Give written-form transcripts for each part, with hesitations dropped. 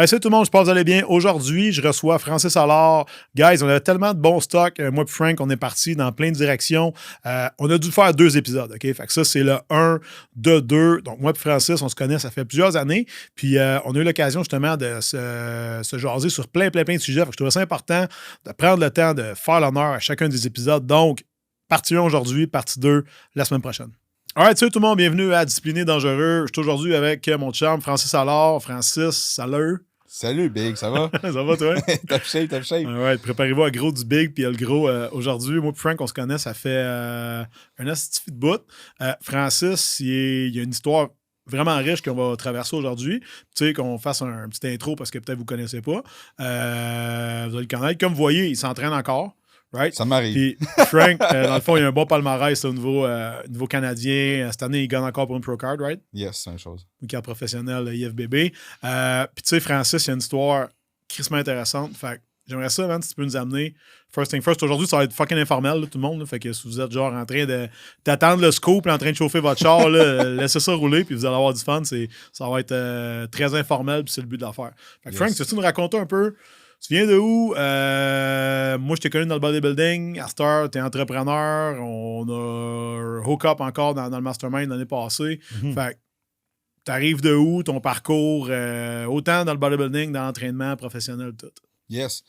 Hey, salut tout le monde, j'espère que vous allez bien. Aujourd'hui, je reçois Francis Allard. Guys, on avait tellement de bons stocks. Moi et Frank, on est parti dans plein de directions. On a dû faire 2 épisodes, OK? Fait que ça, c'est le 1 de 2. Donc, moi et Francis, on se connaît, ça fait plusieurs années. Puis, on a eu l'occasion justement de se jaser sur plein de sujets. Fait que je trouvais ça important de prendre le temps de faire l'honneur à chacun des épisodes. Donc, partie 1 aujourd'hui, partie 2 la semaine prochaine. Alright, salut tout le monde, bienvenue à Discipliné Dangereux. Je suis aujourd'hui avec mon chum Francis Allard. Francis, salut. Salut Big, ça va? Ça va toi? Top shape. Ouais, préparez-vous à gros du Big puis le gros aujourd'hui. Moi et Frank, on se connaît, ça fait un astifi de bout. Francis, il y a une histoire vraiment riche qu'on va traverser aujourd'hui. Tu sais, qu'on fasse un petit intro parce que peut-être vous ne connaissez pas. Vous allez le connaître. Comme vous voyez, il s'entraîne encore. Right? Ça m'arrive. Puis Frank, dans le fond, il a un bon palmarès au niveau canadien. Cette année, il gagne encore pour une Pro Card, right? Yes, c'est une chose. Une carte professionnelle IFBB. Puis tu sais, Francis, il y a une histoire crissement intéressante. Fait que j'aimerais ça, man, si tu peux nous amener. First thing first, aujourd'hui, ça va être fucking informel, là, tout le monde. Là. Fait que si vous êtes genre en train d'attendre le scoop, en train de chauffer votre char, là, laissez ça rouler, puis vous allez avoir du fun. Ça va être très informel, puis c'est le but de l'affaire. Fait que Frank, tu nous raconter un peu? Tu viens de où? Moi, je t'ai connu dans le bodybuilding. À cette heure, t'es entrepreneur. On a hook up encore dans le mastermind l'année passée. Fait que t'arrives de où? Ton parcours, autant dans le bodybuilding, dans l'entraînement professionnel, tout. Yes.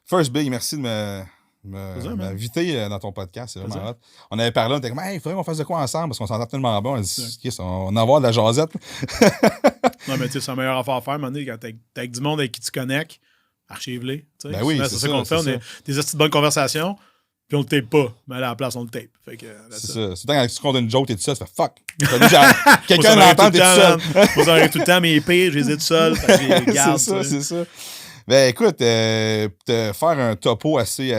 First Big, merci de m'inviter dans ton podcast. C'est vraiment hot. On avait parlé, on était comme, hey, il faudrait qu'on fasse de quoi ensemble parce qu'on s'entend tellement bon. On a dit, on va avoir de la jasette. Non, mais tu sais, c'est la meilleure affaire à faire, maintenant, quand t'es avec du monde avec qui tu connectes. Archive-les. Ben oui, c'est ça qu'on fait. On a des astuces de bonnes conversations, puis on le tape pas. Mais à la place, on le tape. Fait que, c'est ça. C'est quand tu comptes une joke, t'es tout seul, tu fais fuck. Quelqu'un l'entend, t'es tout seul. Faut s'en rire tout le temps, mais les pires, je les ai tout seul. C'est ça. Ben écoute, te faire un topo assez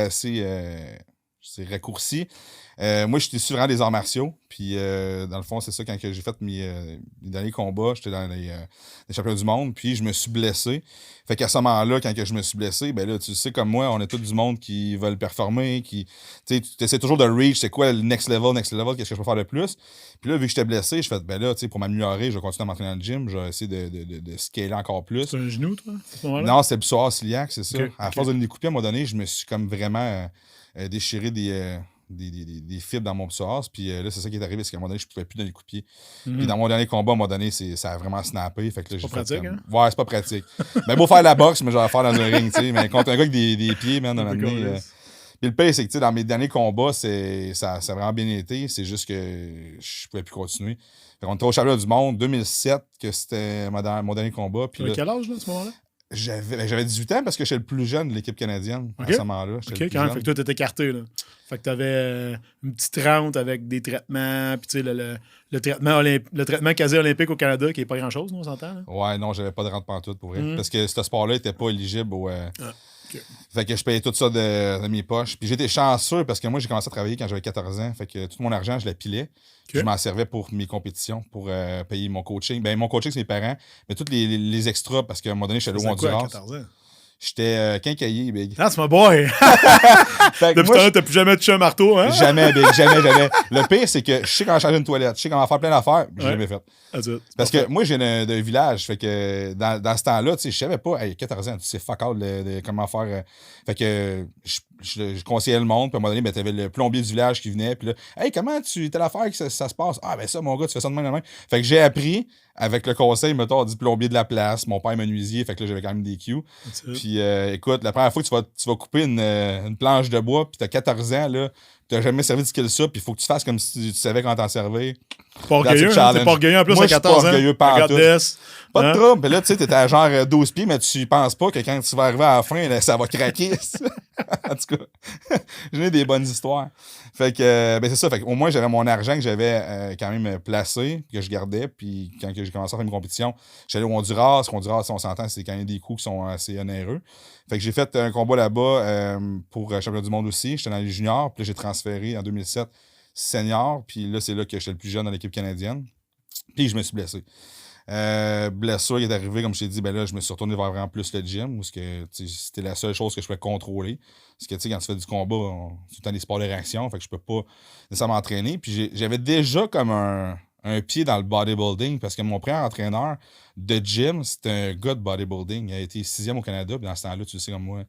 raccourci. Moi, j'étais issu vraiment des arts martiaux. Puis, dans le fond, c'est ça, quand j'ai fait mes derniers combats, j'étais dans les championnats du monde. Puis, je me suis blessé. Fait qu'à ce moment-là, quand je me suis blessé, ben là, tu sais, comme moi, on est tout du monde qui veulent performer, tu essaies toujours de reach, c'est quoi le next level, qu'est-ce que je peux faire de plus. Puis là, vu que j'étais blessé, je fais, ben là, tu sais, pour m'améliorer, je vais continuer à m'entraîner dans le gym, je vais essayer de scaler encore plus. C'est un genou, toi, à ce moment-là? Non, c'est le psoas ciliaque, c'est ça. Okay, à force de me découper, à un moment donné, je me suis comme vraiment déchiré des fibres dans mon psoas. Puis là, c'est ça qui est arrivé, c'est qu'à un moment donné, je ne pouvais plus donner le coup de pied. Puis dans mon dernier combat, à un moment donné, ça a vraiment snappé. Fait que là, c'est pas pratique, hein? Ouais, c'est pas pratique. Ben, beau faire la boxe, mais je vais la faire dans un ring, tu sais. Mais contre un gars avec des pieds, man, dans l'année. Puis le pire, c'est que, tu sais, dans mes derniers combats, ça a vraiment bien été. C'est juste que je pouvais plus continuer. Fait qu'on était au championnat du monde, 2007, que c'était mon dernier combat. Puis quel âge, là, à ce moment-là? J'avais 18 ans parce que j'étais le plus jeune de l'équipe canadienne à ce moment-là. OK, quand même. Fait que toi, t'étais écarté, là. Fait que t'avais une petite rente avec des traitements, puis tu sais, le traitement quasi-olympique au Canada, qui est pas grand-chose, on s'entend? Là? Ouais, non, j'avais pas de rente pantoute, pour vrai. Parce que ce sport-là était pas éligible au... Okay. Fait que je payais tout ça de mes poches. Puis j'étais chanceux parce que moi, j'ai commencé à travailler quand j'avais 14 ans. Fait que tout mon argent, je l'apilais. Okay. Je m'en servais pour mes compétitions, pour payer mon coaching. Ben, mon coaching, c'est mes parents. Mais tous les extras, parce qu'à un moment donné, j'étais allé au Honduras. 14 ans? J'étais quincailler, Big. That's my boy! Depuis temps, t'as plus jamais touché un marteau, hein? Jamais, Big, jamais. Le pire, c'est que je sais comment changer une toilette, je sais comment faire plein d'affaires, j'ai jamais fait. Parce que moi, j'ai d'un village, fait que dans ce temps-là, tu sais, je savais pas, hey, 14 ans, tu sais fuck all de comment faire. Fait que je conseillais le monde, puis à un moment donné, ben, t'avais le plombier du village qui venait, puis là, hey, comment telle affaire que ça se passe? Ah, ben ça, mon gars, tu fais ça de même. Fait que j'ai appris avec le conseil, mettons, du plombier de la place, mon père est menuisier, fait que là, j'avais quand même des cues. Puis écoute, la première fois que tu vas couper une planche de bois, puis t'as 14 ans, là, t'as jamais servi de skill ça, puis il faut que tu fasses comme si tu savais quand t'en servir. Pas orgueilleux, hein? T'es pas orgueilleux en plus à 14 ans. Moi, je suis pas orgueilleux pas hein? de trouble. Puis là, tu sais, t'étais à genre 12 pieds, mais tu penses pas que quand tu vas arriver à la fin, là, ça va craquer. En tout cas, j'ai eu des bonnes histoires. Fait que, ben c'est ça. Fait qu'au moins, j'avais mon argent que j'avais quand même placé, que je gardais. Puis quand j'ai commencé à faire une compétition, j'allais au Honduras. Honduras, on s'entend, c'est quand même des coups qui sont assez onéreux. Fait que j'ai fait un combat là-bas pour championnat du monde aussi. J'étais dans les juniors. Puis là, j'ai transféré en 2007 senior. Puis là, c'est là que j'étais le plus jeune dans l'équipe canadienne. Puis je me suis blessé. Blessure qui est arrivée, comme je t'ai dit, ben là, je me suis retourné vers vraiment plus le gym, parce que c'était la seule chose que je pouvais contrôler. Parce que, tu sais, quand tu fais du combat, c'est tout le temps des sports de réaction, fait que je peux pas nécessairement m'entraîner. Puis j'avais déjà comme un un pied dans le bodybuilding parce que mon premier entraîneur de gym, c'était un gars de bodybuilding. Il a été 6e au Canada, puis dans ce temps-là, tu sais comme moi,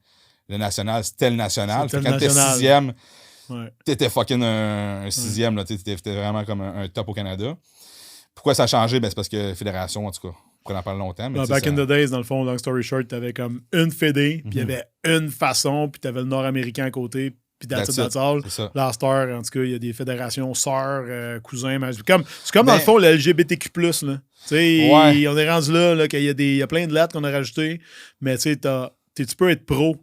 le national, c'était le national. C'était le Quand t'es national. 6e, Ouais. t'étais fucking un 6e, là, t'étais vraiment comme un top au Canada. Pourquoi ça a changé? Ben, c'est parce que fédération, en tout cas, on pourrait en parler longtemps. Mais Back in the days, dans le fond, long story short, t'avais comme une fédé, puis il y avait une façon, puis t'avais le nord-américain à côté, puis that's all. C'est ça. La star, en tout cas, il y a des fédérations sœurs, cousins. C'est comme dans le fond, le LGBTQ+, là. Tu sais, on est rendu là qu'il y a plein de lettres qu'on a rajoutées, mais tu sais, tu peux être pro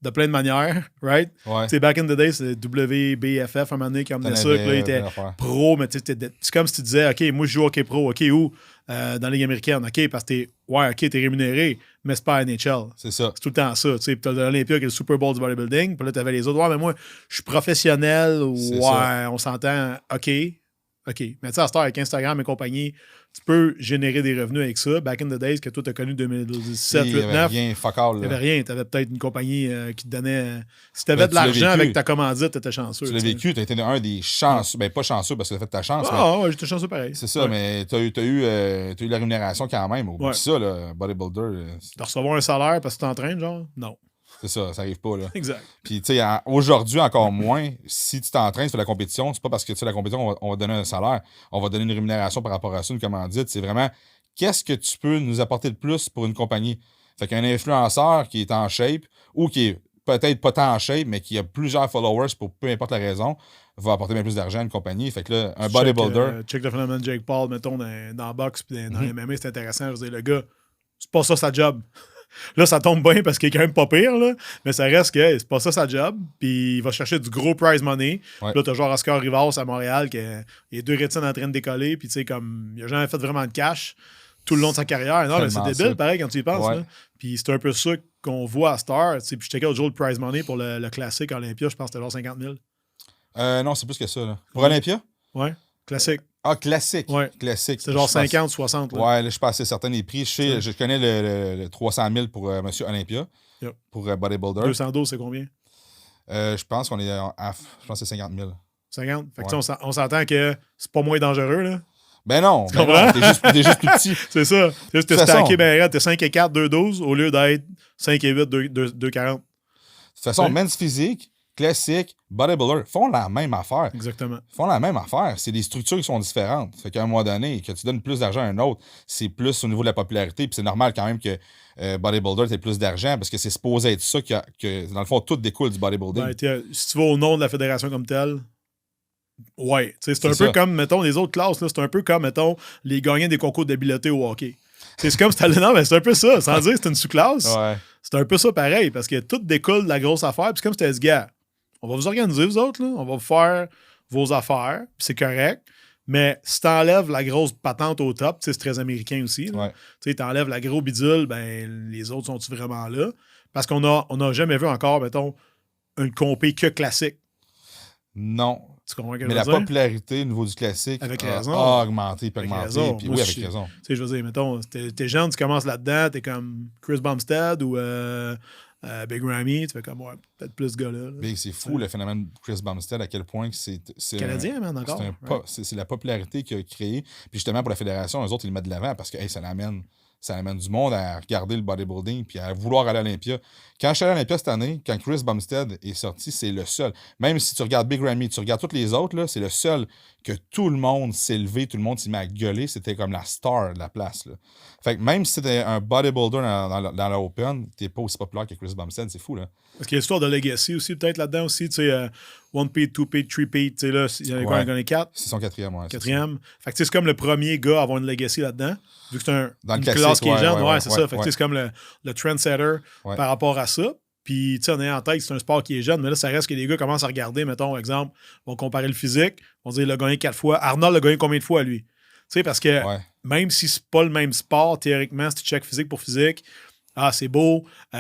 de plein de manières, right? Ouais. Tu sais, back in the day, c'est WBFF, un moment donné, qui emmenait ça, que là, il était pro, mais tu sais, c'est comme si tu disais, OK, moi, je joue au hockey pro, OK, où? Dans la Ligue américaine, OK, parce que t'es rémunéré, mais c'est pas NHL. C'est ça. C'est tout le temps ça, tu sais. Puis t'as l'Olympia qui est le Super Bowl du bodybuilding, puis là, t'avais les autres, mais moi, je suis professionnel, on s'entend, OK. Mais tu sais, à cette heure, avec Instagram et compagnie, tu peux générer des revenus avec ça. Back in the days, que toi, tu as connu 2017, 2008, 2009. Il n'y avait rien, fuck all. Il n'y avait rien. Tu avais peut-être une compagnie qui te donnait. Si tu avais de l'argent avec ta commandite, tu étais chanceux. Tu l'as vécu, tu as été un des chanceux. Ben, pas chanceux parce que tu as fait ta chance. Ouais, j'étais chanceux pareil. C'est ça, mais tu as eu la rémunération quand même. Oublie ça, là, bodybuilder. De recevoir un salaire parce que tu t'entraînes, genre? Non. C'est ça arrive pas, là. Exact. Puis, tu sais, aujourd'hui, encore moins, si tu t'entraînes, tu fais la compétition, c'est pas parce que tu fais la compétition, on va donner un salaire, on va donner une rémunération par rapport à ça, une commandite. C'est vraiment, qu'est-ce que tu peux nous apporter de plus pour une compagnie? Fait qu'un influenceur qui est en shape, ou qui est peut-être pas tant en shape, mais qui a plusieurs followers pour peu importe la raison, va apporter bien plus d'argent à une compagnie. Fait que là, un bodybuilder... Check le phénomène Jake Paul, mettons, dans la boxe puis dans MMA, c'est intéressant. Je veux dire, le gars, c'est pas ça sa job. Là, ça tombe bien parce qu'il est quand même pas pire, là, mais ça reste que c'est pas ça sa job. Puis il va chercher du gros prize money. Ouais. Là, t'as genre Oscar Rivas à Montréal qui a les 2 rétines en train de décoller. Puis tu sais, comme il a jamais fait vraiment de cash tout le long de sa carrière. Non, mais c'est débile, pareil, quand tu y penses. Là. Puis c'est un peu ça qu'on voit à Star. Puis je checkais l'autre jour le prize money pour le classique Olympia. Je pense que c'était genre 50 000. Non, c'est plus que ça. Là. Pour Olympia? Ouais, classique. Ah, classique. Ouais. Classique. C'est genre 50, 60. Là. Ouais, là, je suis pas assez certain des prix. Je connais le 300 000 pour Monsieur Olympia, pour bodybuilder. 212, c'est combien? Je pense qu'on est je pense que c'est 50 000. 50? Fait que on s'entend que c'est pas moins dangereux, là. Ben non, t'es juste plus petit. C'est ça. T'es stacké ben raide. T'es 5 et 4, 2-12 au lieu d'être 5 et 8, 2-40. De toute façon, men's physique, classique, bodybuilder font la même affaire. Exactement. Font la même affaire. C'est des structures qui sont différentes. Fait qu'à un moment donné, que tu donnes plus d'argent à un autre, c'est plus au niveau de la popularité. Puis c'est normal quand même que bodybuilder t'aies plus d'argent parce que c'est supposé être ça que dans le fond, tout découle du bodybuilding. Ben, si tu vas au nom de la fédération comme telle, ouais. C'est un peu comme, mettons, les autres classes. C'est un peu comme, mettons, les gagnants des concours d'habileté au hockey. C'est comme si non, mais c'est un peu ça. Sans dire que c'est une sous-classe. Ouais. C'est un peu ça pareil parce que tout découle de la grosse affaire. Puis c'est comme si tu dit, gars, on va vous organiser, vous autres, là. On va vous faire vos affaires. Puis c'est correct. Mais si t'enlèves la grosse patente au top, c'est très américain aussi. Ouais. Tu t'enlèves la gros bidule, ben les autres sont-ils vraiment là? Parce qu'on a jamais vu encore, mettons, une compé que classique. Non. Tu comprends ce que je mais veux la dire? popularité au niveau du classique Avec raison. a augmenté, puis Avec augmenté. raison. Puis Moi, oui, avec raison. Tu sais, je veux dire, mettons, t'es jeune, tu commences là-dedans, t'es comme Chris Bumstead ou Big Ramy, tu fais comme, ouais, peut-être plus ce gars-là. Là. Big, c'est fou le phénomène de Chris Bumstead, à quel point que c'est Canadien, man, encore. C'est la popularité qu'il a créée. Puis justement, pour la fédération, eux autres, ils le mettent de l'avant parce que hey, ça amène du monde à regarder le bodybuilding puis à vouloir aller à l'Olympia. Quand je suis allé à l'Olympia cette année, quand Chris Bumstead est sorti, c'est le seul. Même si tu regardes Big Ramy, tu regardes tous les autres, là, c'est le seul que tout le monde s'est levé, tout le monde s'est mis à gueuler. C'était comme la star de la place. Là. Fait que même si c'était un bodybuilder dans la Open, t'es pas aussi populaire que Chris Bumstead, c'est fou, là. Parce qu'il y a l'histoire de Legacy aussi, peut-être là-dedans aussi, tu sais, One Pete, Two Pete, Three Pete, tu sais, là, il y en a combien, 4? C'est son quatrième, ouais. Quatrième. Fait que c'est comme le premier gars à avoir une Legacy là-dedans, vu que c'est une classique, classe qui est jeune, c'est ça. Fait que ouais. c'est comme le trendsetter par rapport à ça. Puis, tu sais, on est en tête, c'est un sport qui est jeune, mais là, ça reste que les gars commencent à regarder, mettons, par exemple, vont comparer le physique, vont dire, il a gagné 4 fois. Arnold a gagné combien de fois, lui? Tu sais, parce que même si c'est pas le même sport, théoriquement, si tu check physique pour physique, c'est beau. Tu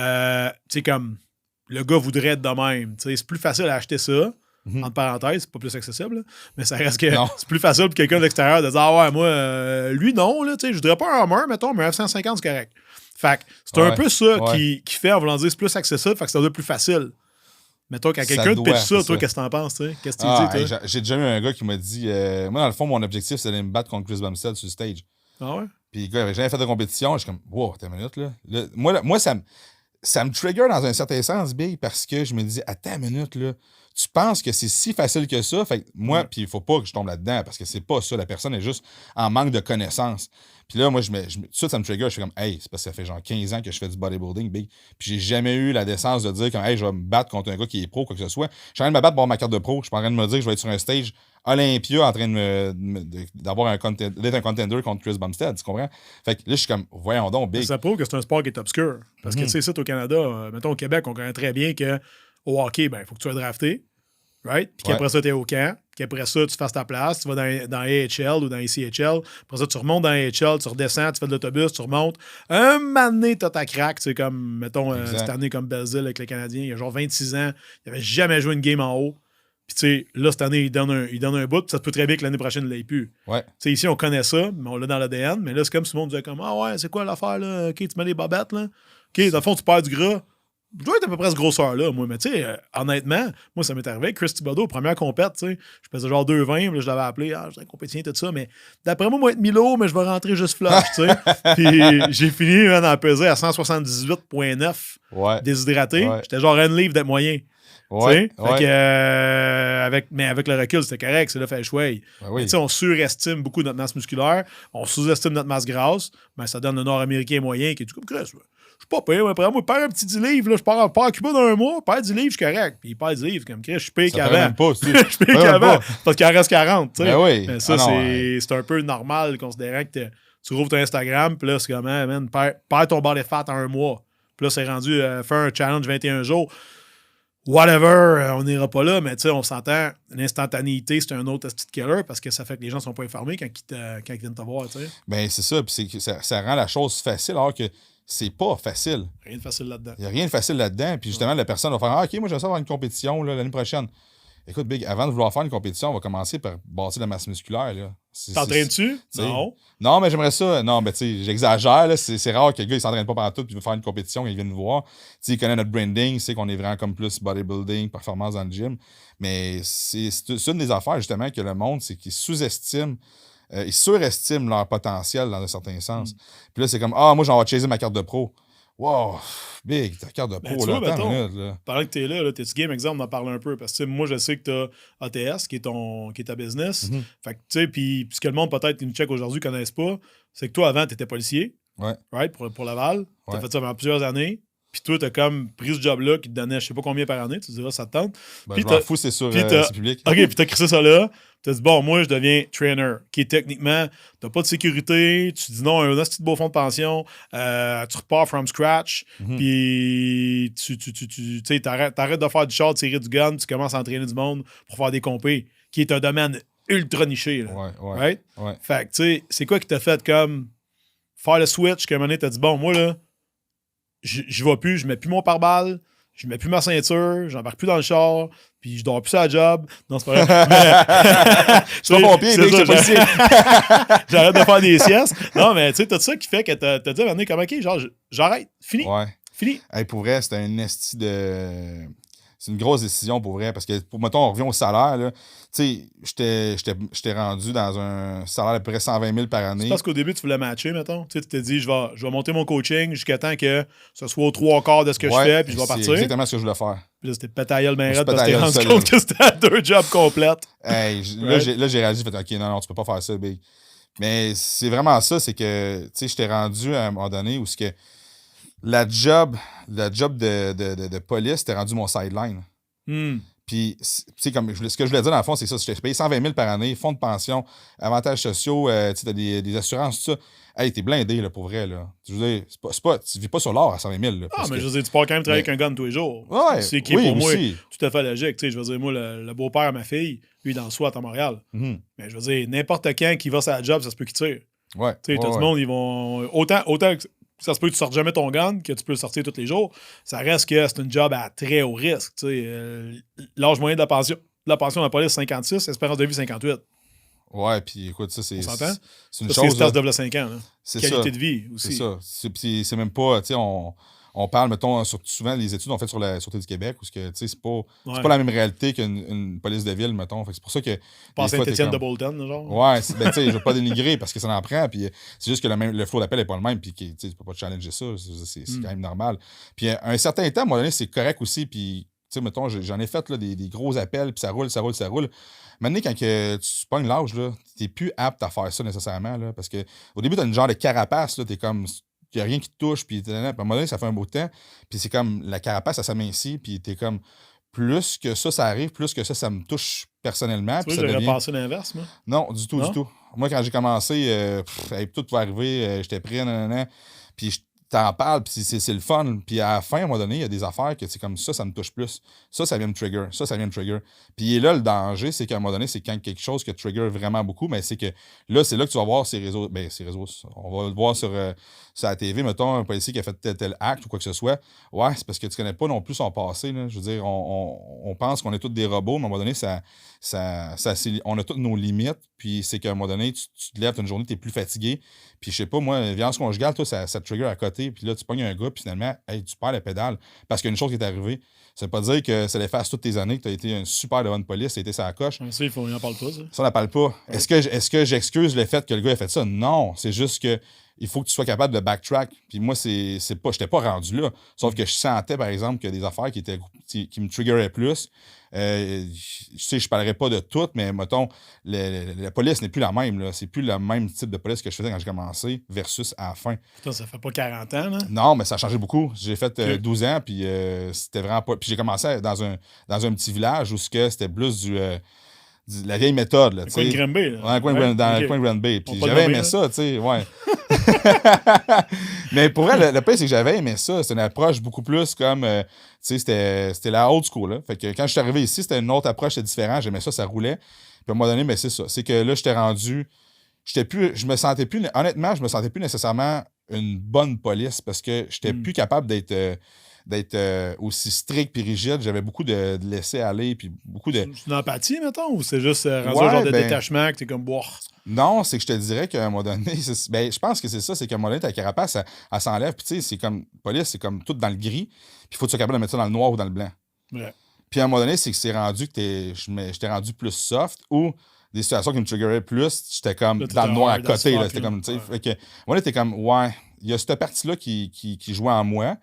sais, comme, le gars voudrait être de même. Tu sais, c'est plus facile à acheter ça. Entre parenthèses, c'est pas plus accessible, là. Mais ça reste que c'est plus facile pour quelqu'un de l'extérieur de dire, ouais, moi, lui, non, là, tu sais, je voudrais pas un Hummer, mettons, mais un F-150, c'est correct. Fait que c'est un peu ça qui fait, en voulant dire, c'est plus accessible, fait que ça doit être plus facile. Mettons, quand Ça quelqu'un te doit, pitch ça, c'est toi, ça. qu'est-ce que t'en penses, tu sais? Qu'est-ce que tu Ah, dis, hey, toi? j'ai déjà eu un gars qui m'a dit moi, dans le fond, mon objectif, c'est d'aller me battre contre Chris Bumstead sur le stage. Ah ouais? Puis le gars, il avait jamais fait de compétition. Je suis comme, wow, attends une minute, là. Moi, ça me trigger dans un certain sens, Big, parce que je me dis, attends une minute, là. Tu penses que c'est si facile que ça? Fait que moi, puis il faut pas que je tombe là-dedans, parce que c'est pas ça. La personne est juste en manque de connaissances. Puis là, moi, tout de suite, ça me trigger. Je suis comme, hey, c'est parce que ça fait genre 15 ans que je fais du bodybuilding, Big. Puis j'ai jamais eu la décence de dire, comme, hey, je vais me battre contre un gars qui est pro, quoi que ce soit. Je suis en train de me battre pour avoir ma carte de pro. Je suis pas en train de me dire que je vais être sur un stage Olympia en train d'avoir d'être un contender contre Chris Bumstead. Tu comprends? Fait que là, je suis comme, voyons donc, Big. Ça prouve que c'est un sport qui est obscur. Parce que, tu sais, ici, au Canada, mettons au Québec, on connaît très bien que au hockey, ben, il faut que tu sois drafté. Right? Puis qu'après ça, tu es au camp. Puis qu'après ça, tu fasses ta place. Tu vas dans AHL ou dans ACHL. Après ça, tu remontes dans AHL, tu redescends, tu fais de l'autobus, tu remontes. Un moment donné, t'as ta craque. C'est comme, mettons, cette année, comme Belzile avec les Canadiens. Il y a genre 26 ans. Il n'avait jamais joué une game en haut. Puis, tu sais, là, cette année, il donne un bout. Puis ça se peut très bien que l'année prochaine, il ne l'ait plus. Ouais. Tu sais, ici, on connaît ça, mais on l'a dans l'ADN. Mais là, c'est comme si tout le monde disait comme, ah ouais, c'est quoi l'affaire, là? OK, tu mets les bobettes, là. OK, dans le fond, tu perds du gras. Je dois être à peu près ce grosseur-là, moi. Mais tu sais, honnêtement, moi, ça m'est arrivé avec Chris Thibodeau, première compète, tu sais. Je pesais genre 2,20, là, je l'avais appelé, je suis un compétition, tout ça. Mais d'après moi, je vais être Milo, mais je vais rentrer juste flush, tu sais. Puis j'ai fini, man, à peser à 178,9 déshydraté. Ouais. J'étais genre un livre d'être moyen. Ouais. Fait que, mais avec le recul, c'était correct, c'est là, fait chouette. Oui. On surestime beaucoup notre masse musculaire, on sous-estime notre masse grasse, mais ça donne le Nord-Américain moyen qui est du comme Chris. Je suis pas pire, mais après moi, je perds un petit 10 livres, là, je pars à Cuba dans un mois, je perds 10 livres, je suis correct. Puis il perd 10 livres, comme Chris, je suis pire qu'avant. Je suis pire qu'avant, parce qu'il en reste 40. Tu sais. Ben oui. Mais ça, c'est un peu normal, considérant que tu rouvres ton Instagram, puis là, c'est comme, man, perds ton body fat en un mois. Puis là, c'est rendu, faire un challenge 21 jours. Whatever, on n'ira pas là, mais tu sais, on s'entend, l'instantanéité, c'est un autre petit killer parce que ça fait que les gens sont pas informés quand ils viennent te voir, tu sais. Ben, c'est ça, puis ça rend la chose facile, alors que c'est pas facile. Rien de facile là-dedans. Il n'y a rien de facile là-dedans, puis justement, la personne va faire OK, moi, j'aimerais ça avoir une compétition là, l'année prochaine. Écoute, Big, avant de vouloir faire une compétition, on va commencer par bâtir la masse musculaire. T'entraînes-tu? Non. Non, mais j'aimerais ça. Non, mais tu sais, j'exagère. Là. C'est rare que le gars, il s'entraîne pas pendant tout puis il veut faire une compétition et il vient nous voir. Tu sais, il connaît notre branding, il sait qu'on est vraiment comme plus bodybuilding, performance dans le gym. Mais c'est une des affaires, justement, que le monde, c'est qu'ils sous-estiment, ils surestiment leur potentiel dans un certain sens. Puis là, c'est comme, moi, j'en vais chaser ma carte de pro. Wow, Big, ta carte de pro, là, attends une minute, là. Pendant que t'es là, t'es-tu game, exemple, on en parle un peu, parce que moi, je sais que t'as ATS, qui est ta business. Fait que, tu sais, puis ce que le monde, peut-être, qui nous check aujourd'hui, connaissent pas, c'est que toi, avant, t'étais policier, right, pour Laval. T'as fait ça pendant plusieurs années. Puis toi, t'as comme pris ce job-là qui te donnait je sais pas combien par année, tu te diras, ça te tente. Ben, je m'en fous, c'est sûr, c'est public. OK, puis t'as crissé ça là. T'as dit, bon, moi, je deviens trainer, qui est techniquement, t'as pas de sécurité, tu dis non à un petit beau fonds de pension, tu repars from scratch, puis tu sais, t'arrêtes de faire du short, tirer du gun, tu commences à entraîner du monde pour faire des compés, qui est un domaine ultra niché. Là, right? Fait que, tu sais, c'est quoi qui t'a fait comme faire le switch, qu'à un moment donné, t'as dit, bon, moi, là, je vais plus, je mets plus mon pare-balles, je mets plus ma ceinture, j'embarque plus dans le char, puis je dors plus à la job. Non, c'est pas vrai. Je suis pas pompier, mec, je suis policier. J'arrête de faire des siestes. Non, mais tu sais, t'as ça qui fait que t'as dit à un moment donné, comme, OK, genre, j'arrête, fini. Fini. Hey, pour vrai, c'était un esti de... C'est une grosse décision pour vrai, parce que, mettons, on revient au salaire, là. Tu sais, j'étais rendu dans un salaire à peu près 120 000 par année. C'est parce qu'au début, tu voulais matcher, mettons. Tu sais, tu t'es dit, je vais monter mon coaching jusqu'à temps que ce soit aux 3/4 de ce que je fais, puis je vais partir. C'est exactement ce que je voulais faire. Puis là, c'était pété à gueule ben raide parce que t'es rendu compte que c'était 2 jobs complètes. Hey, là, j'ai réalisé, fait, OK, non, tu peux pas faire ça, Big. Mais c'est vraiment ça, c'est que, tu sais, j'étais rendu à un moment donné où que la job de police, c'était rendu mon sideline. Puis, tu sais, comme ce que je voulais dire dans le fond, c'est ça. Je t'ai payé 120 000 par année, fonds de pension, avantages sociaux, tu sais, t'as des assurances, tout ça. Hey, t'es blindé, là, pour vrai, là. Je veux dire, tu vis pas sur l'or à 120 000, là. Mais je veux dire, tu pars quand même travailler avec un gun tous les jours. Ouais, c'est qui, pour moi, tout à fait logique. Tu sais, je veux dire, moi, le beau-père à ma fille, lui, dans le SWAT à Montréal. Mais je veux dire, n'importe quand qui va sur la job, ça se peut qu'il tire. Tu sais, tout le monde, ils vont... Autant que ça se peut que tu sortes jamais ton gun, que tu peux le sortir tous les jours. Ça reste que c'est une job à très haut risque. L'âge moyen de la pension dans la police, 56, espérance de vie, 58. Ouais, puis écoute, ça, c'est... On s'entend? C'est une ça, chose... C'est stage de 5 ans. Là. C'est qualité ça. de vie aussi. C'est ça. C'est même pas... Tu sais, on on parle, mettons, souvent, les études ont fait sur la Sûreté du Québec, où c'est pas la même réalité qu'une police de ville, mettons. Fait que c'est pour ça que. Pas Saint-Étienne de Bolton, genre. Ouais, ben, tu sais, je veux pas dénigrer parce que ça en prend, puis c'est juste que le flow d'appel n'est pas le même, puis tu peux pas challenger ça, c'est quand même normal. Puis à un certain temps, à un moment donné, c'est correct aussi, puis, tu sais, mettons, j'en ai fait là, des gros appels, puis ça roule. Maintenant, quand tu pognes l'âge, là, t'es plus apte à faire ça nécessairement, là, parce que au début, t'as une genre de carapace, là, t'es comme. Il n'y a rien qui te touche, puis à un moment donné, ça fait un beau temps, puis c'est comme la carapace, ça s'amincit, puis t'es comme. Plus que ça arrive, plus que ça me touche personnellement. Tu vois, j'aurais pensé l'inverse, moi. Non, du tout, du tout. Moi, quand j'ai commencé, tout va arriver, j'étais prêt, nanana, puis je t'en parle, puis c'est le fun. Puis à la fin, à un moment donné, il y a des affaires que c'est comme ça me touche plus. Ça vient me trigger. Ça vient me trigger. Puis là, le danger, c'est qu'à un moment donné, c'est quand quelque chose que trigger vraiment beaucoup, mais c'est que là, c'est là que tu vas voir ces réseaux. Ben, ces réseaux, on va le voir sur la TV, mettons, un policier qui a fait tel acte ou quoi que ce soit. Ouais, c'est parce que tu connais pas non plus son passé. Là. Je veux dire, on pense qu'on est tous des robots, mais à un moment donné, on a toutes nos limites. Puis c'est qu'à un moment donné, tu te lèves une journée, tu es plus fatigué. Puis je sais pas, moi, violence conjugale, toi, ça te trigger à côté. Puis là, tu pognes un gars, puis finalement, hey, tu perds la pédale. Parce qu'il y a une chose qui est arrivée. Ça veut pas dire que ça efface toutes tes années, que tu as été une super bonne police, tu as été sur la coche. Ça, il n'en parle pas, ça. Ça, on n'en parle pas. Ouais. Est-ce que j'excuse le fait que le gars ait fait ça? Non. C'est juste que il faut que tu sois capable de backtrack. Puis moi, j'étais pas rendu là. Sauf que je sentais, par exemple, que des affaires qui me triggeraient plus. Je parlerai pas de toutes, mais mettons, la police n'est plus la même. Là. C'est plus le même type de police que je faisais quand j'ai commencé versus à la fin. Putain, ça fait pas 40 ans, là? Non, mais ça a changé beaucoup. J'ai fait 12 ans, puis c'était vraiment pas. Puis j'ai commencé dans un petit village où c'était plus la vieille méthode. Là, coin de Granby. Là. Ouais, dans le coin de Granby. Puis j'avais aimé ça, tu sais, ouais. Mais pour vrai, le pire, c'est que j'avais aimé ça. C'était une approche beaucoup plus comme, tu sais, c'était la old school. Là. Fait que quand je suis arrivé ici, c'était une autre approche, c'était différent. J'aimais ça, ça roulait. Puis à un moment donné, mais c'est ça. C'est que là, j'étais rendu, honnêtement, je me sentais plus nécessairement une bonne police parce que j'étais plus capable d'être aussi strict puis rigide. J'avais beaucoup de laisser aller puis beaucoup de... C'est une empathie, mettons, ou c'est juste rendu un genre de détachement que t'es comme boire? Non, c'est que je te dirais qu'à un moment donné, je pense que c'est ça, c'est qu'à un moment donné, ta carapace, elle s'enlève, puis tu sais, c'est comme, police, c'est comme tout dans le gris, puis il faut que tu sois capable de mettre ça dans le noir ou dans le blanc. Ouais. Puis à un moment donné, c'est que c'est rendu que j'étais rendu plus soft, ou des situations qui me triggeraient plus, j'étais comme là, dans le noir à côté, là, c'était comme, tu sais, fait que, moi, t'es comme, ouais, il y a cette partie-là qui jouait en moi,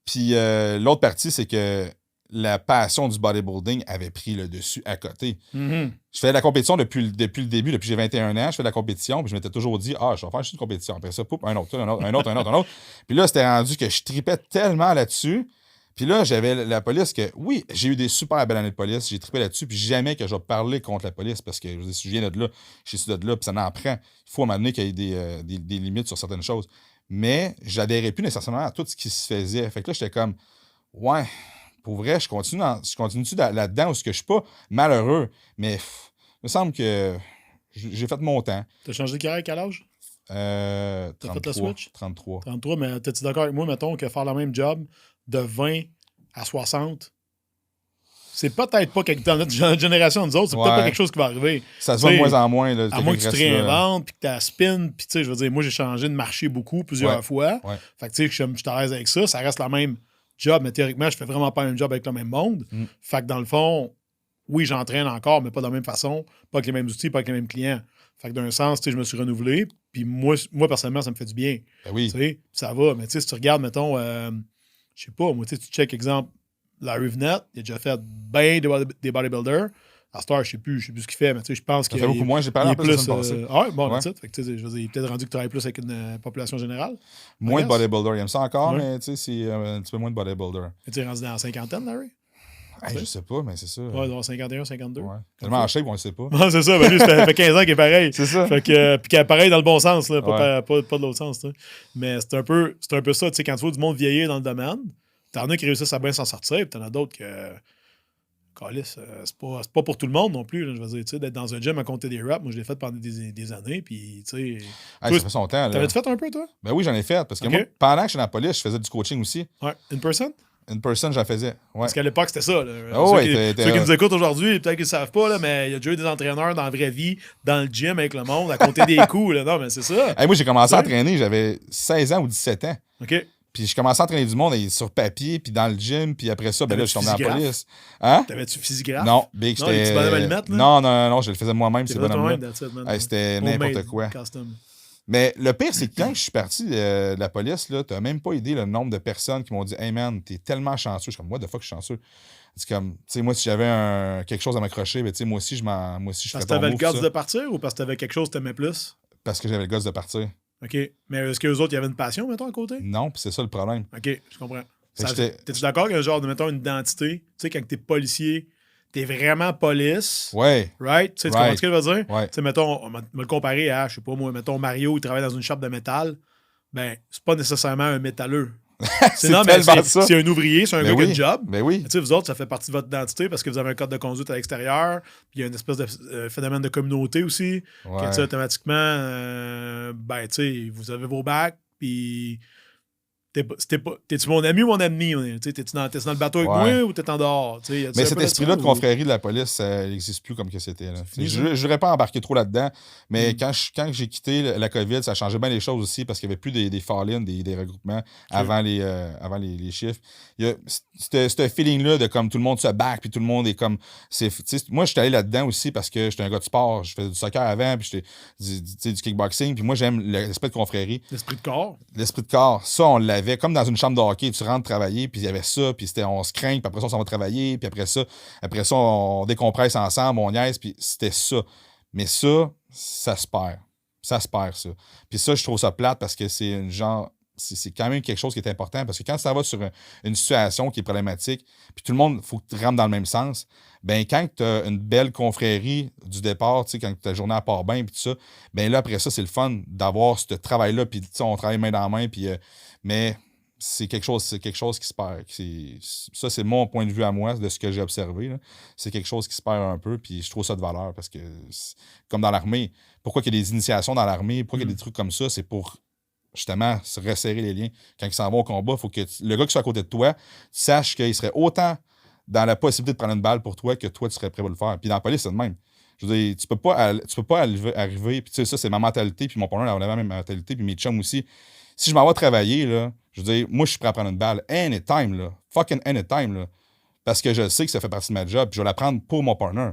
puis l'autre partie, c'est que la passion du bodybuilding avait pris le dessus à côté. Mm-hmm. Je fais de la compétition depuis le début, depuis que j'ai 21 ans, je fais de la compétition, puis je m'étais toujours dit, je vais faire juste une compétition. Après ça, un autre. Puis là, c'était rendu que je tripais tellement là-dessus. Puis là, j'avais la police que, oui, j'ai eu des super belles années de police, j'ai trippé là-dessus, puis jamais que je vais parler contre la police, parce que si je viens de là, je suis de là, puis ça n'en prend. Il faut m'amener qu'il y ait des limites sur certaines choses. Mais j'adhérais plus nécessairement à tout ce qui se faisait. Fait que là, j'étais comme, ouais... Pour vrai, je continue là-dedans où je suis pas malheureux, mais il me semble que j'ai fait mon temps. T'as changé de carrière à quel âge? 33. T'as fait le switch? 33. 33, mais t'es-tu d'accord avec moi, mettons, que faire le même job de 20 à 60, c'est peut-être pas dans notre génération, nous autres, c'est peut-être pas quelque chose qui va arriver. Ça se voit de moins en moins. Là, à moins que tu te réinventes, puis que tu as spin, puis tu sais, je veux dire, moi, j'ai changé de marché beaucoup, plusieurs fois. Ouais. Fait que tu sais, je suis à l'aise avec ça. Ça reste la même job, mais théoriquement, je fais vraiment pas le même job avec le même monde. Fait que dans le fond, oui, j'entraîne encore, mais pas de la même façon, pas avec les mêmes outils, pas avec les mêmes clients. Fait que d'un sens, tu sais, je me suis renouvelé, puis moi, personnellement, ça me fait du bien. Ben oui. Tu sais, ça va, mais tu sais, si tu regardes, mettons, je sais pas, moi, tu sais, tu check, exemple, Larry Venette, il a déjà fait bien des bodybuilders. À Star, je sais plus ce qu'il fait, mais tu sais, je pense qu'il fait beaucoup moins, j'ai parlé en plus de ça. Ouais, bon, ouais. Fait que, tu sais, je veux dire, il est peut-être rendu que tu travailles plus avec une population générale. Moins de bodybuilder, il aime ça encore, mais tu sais, c'est un petit peu moins de bodybuilder. Tu es rendu dans la cinquantaine, Larry? Hey, je sais pas, mais c'est ça. Ouais, dans 51, 52. Ouais. Tellement en shape, on le sait pas. Non, c'est ça, ben lui, ça fait 15 ans qu'il est pareil. C'est ça. Fait que, puis qu'il est pareil dans le bon sens, là, pas de l'autre sens. T'sais. Mais c'est un peu ça, tu sais, quand tu vois du monde vieillir dans le domaine, t'en as qui réussissent à bien s'en sortir, puis t'en as d'autres que. Calice, c'est pas pour tout le monde non plus. Là, je veux dire, tu sais, d'être dans un gym à compter des reps, moi je l'ai fait pendant des années, puis tu sais. Ça fait son temps. Là. T'avais-tu fait un peu, toi? Ben oui, j'en ai fait. Parce que moi, pendant que j'étais dans la police, je faisais du coaching aussi. Ouais. In person? In person, j'en faisais. Ouais. Parce qu'à l'époque, c'était ça. Là. Ceux qui nous écoutent aujourd'hui, peut-être qu'ils ne savent pas, là, mais il y a déjà eu des entraîneurs dans la vraie vie, dans le gym avec le monde, à compter des coups. Là. Non, mais c'est ça. Hey, moi, j'ai commencé à entraîner, j'avais 16 ans ou 17 ans. OK. Puis je commençais à entraîner du monde sur papier, puis dans le gym, puis après ça, ben là, je suis tombé dans la police. Hein? T'avais-tu physigraphe? Non, Big, Non, j'étais... les petits bonhommes allumettes, là? Non, je le faisais moi-même, ces bonhommes-là. C'était n'importe quoi. Custom. Mais le pire, c'est que quand je suis parti de la police, là, t'as même pas idée le nombre de personnes qui m'ont dit « Hey man, t'es tellement chanceux. » Je suis comme « What the fuck, je suis chanceux. » C'est comme, tu sais, moi, si j'avais quelque chose à m'accrocher, ben, tu sais, moi aussi, je ferais parce que t'avais le gosse de partir ou parce que t'avais quelque chose que t'aimais plus? Parce que j'avais le gosse de partir. OK. Mais est-ce qu'eux autres, il y avait une passion, mettons, à côté? Non, puis c'est ça le problème. OK, je comprends. T'es-tu d'accord qu'il y a un genre de, mettons, une identité? Tu sais, quand t'es policier, t'es vraiment police. Ouais. Right? Tu sais, tu comprends ce que je veux dire? Ouais. Tu sais, mettons, on va me le comparer à, je sais pas moi, mettons, Mario, il travaille dans une shop de métal. Ben, c'est pas nécessairement un métalleux. C'est un ouvrier, c'est un gars qui a un job. Ben oui. Tu sais, vous autres, ça fait partie de votre identité parce que vous avez un code de conduite à l'extérieur. Puis il y a une espèce de phénomène de communauté aussi. Ouais. Que, tu sais, automatiquement, ben, tu sais, vous avez vos bacs. Puis t'es-tu mon ami ou mon ennemi? T'es-tu dans le bateau avec moi ou t'es en dehors? Mais cet esprit-là de confrérie de la police, ça n'existe plus comme que c'était. Là. Je ne voudrais pas embarquer trop là-dedans, mais quand j'ai quitté la COVID, ça changeait bien les choses aussi parce qu'il n'y avait plus des fall-in, des regroupements avant les chiffres. Il y a ce feeling-là de comme tout le monde se back, puis tout le monde est comme... Moi, je suis allé là-dedans aussi parce que j'étais un gars de sport. Je faisais du soccer avant, puis j'étais du kickboxing, puis moi, j'aime l'esprit de confrérie. L'esprit de corps? L'esprit de corps. Ça, on l'avait comme dans une chambre de hockey, tu rentres travailler, puis il y avait ça, puis on se craint, puis après ça, on s'en va travailler, puis après ça, on décompresse ensemble, on niaise, puis c'était ça. Mais ça se perd. Ça se perd, ça. Puis ça, je trouve ça plate parce que c'est c'est quand même quelque chose qui est important, parce que quand ça va sur une situation qui est problématique, puis tout le monde, il faut que tu rentres dans le même sens, ben quand tu as une belle confrérie du départ, tu sais, quand ta journée à part bien, puis tout ça, ben là, après ça, c'est le fun d'avoir ce travail-là, puis on travaille main dans la main, puis... mais c'est quelque chose qui se perd. Ça, c'est mon point de vue à moi, de ce que j'ai observé. Là. C'est quelque chose qui se perd un peu, puis je trouve ça de valeur, parce que, comme dans l'armée, pourquoi il y a des initiations dans l'armée, pourquoi il y a des trucs comme ça, c'est pour, justement, se resserrer les liens. Quand ils s'en vont au combat, il faut que le gars qui soit à côté de toi, sache qu'il serait autant dans la possibilité de prendre une balle pour toi que toi, tu serais prêt à le faire. Puis dans la police, c'est le même. Je veux dire, tu peux pas arriver, puis tu sais, ça, c'est ma mentalité, puis mon partenaire a la même mentalité, puis mes chums aussi. Si je m'en vais travailler, là, je veux dire, moi, je suis prêt à prendre une balle anytime, là. Fucking anytime, là. Parce que je sais que ça fait partie de ma job, puis je vais la prendre pour mon partner.